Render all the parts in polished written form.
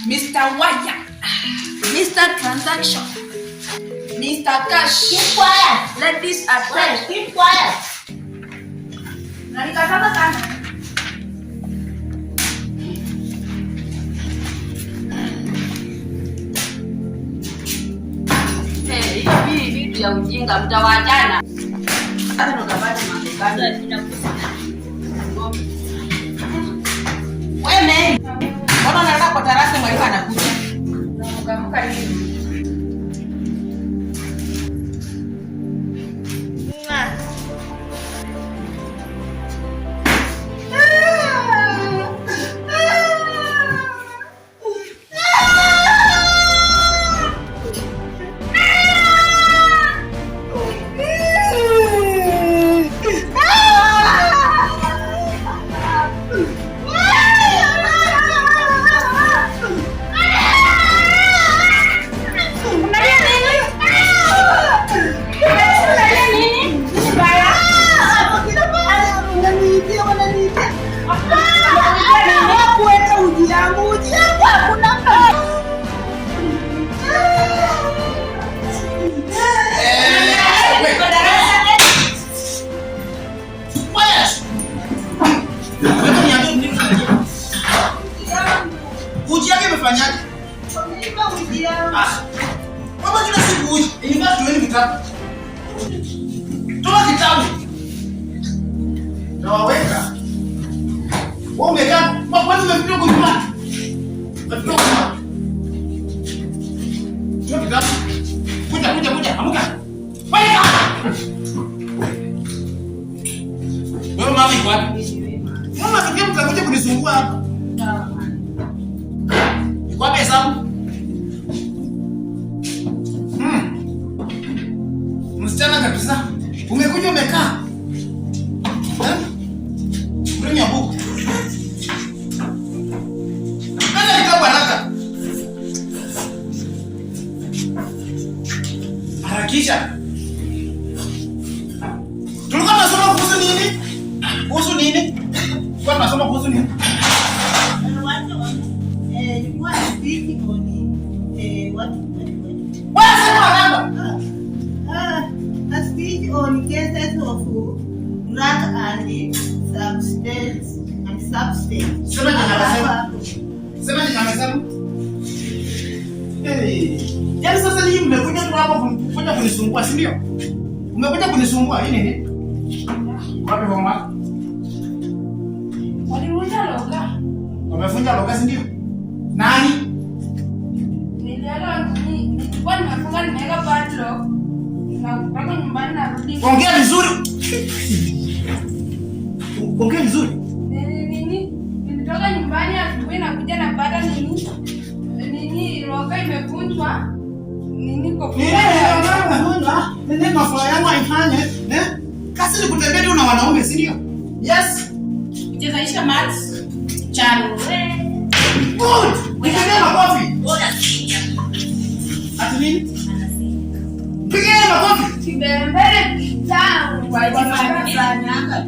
Mr. Wire. Mr. Transaction. Mr. Cash. Keep quiet. Ladies at first. Keep quiet. Nalikataka sana. Hii vitu ya ujinga mtawachana. Hata tukapata mabegani. Wewe mbona unaenda kwa tarasa mwalimu anakuja? Unamuka nini? Uji yake imefanyaje? Mama kila siku uji. Ingawa tuweni vitabu. Toa kitabu. Na waweka. Wewe umekaa, mbona umefikia kunyuma? Umefikia kunyuma. Toa kitabu. Kuja, amuka. Weka. Wewe mama iko wapi? Mama tukia mtakuja kunisumbua hapa. Kwa pesa? Msichana kabisa. Umekuja umekaa. Bring your book. Nenda kitabu haraka. Harakisha. Tulikuwa tunasoma kuhusu nini? Kuhusu nini? Kwa tunasoma kuhusu nini? A speech on cases of drug and substance. Sema nimesema. Yaani sasa hii mmekuja tu hapa kuja kunisumbua, si ndio? Umekuja kunisumbua hii nini? Wapi mama? Walifunja loga. Wamefunja loga, si ndio? Nani? Nilikuwa nimefunga nimeweka padlock. Nikapaka nyumbani narudi. Ongea vizuri. Ongea vizuri. Nilitoka nyumbani asubuhi na kuja na pata nini loga imevunjwa. Nini mafua yangu haifanye, Kasi ni kutembea tu na wanaume, si ndio? Yes. Kuchezaisha maths. Charo. Good. Pigia makofi. Ati nini? Pigia makofi. Kibembele kitamu kwa jina sana.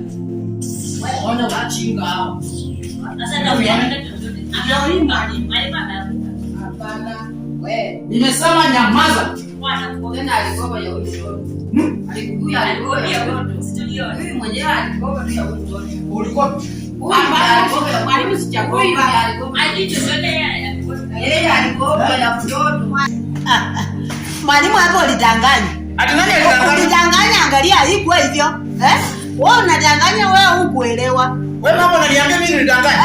Ona wachinga hao. Sasa ndio anaimba. Hapana. Wewe. Nimesema nyamaza. Tena alikopa ya huyo. Alikuwa ya huyo. Studio. Mimi mwenyewe alikopa tu ya huyo. Ulikuwa mwalimu sichagui alikopa. Yeye alikopa ya mtoto. Mwalimu hapo ulidanganya. Ati nani alidanganya? Ulidanganya, angalia haikuwa hivyo. Wewe unadanganya, wewe hukuelewa. Wewe mama unaniambia mimi nilidanganya?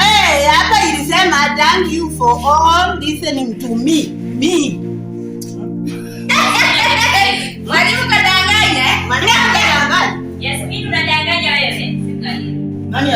Hapa ilisema thank you for all listening to me. Mwalimu kadanganya, Mwalimu kadanganya. Yes, mimi tunadanganya wewe. Nani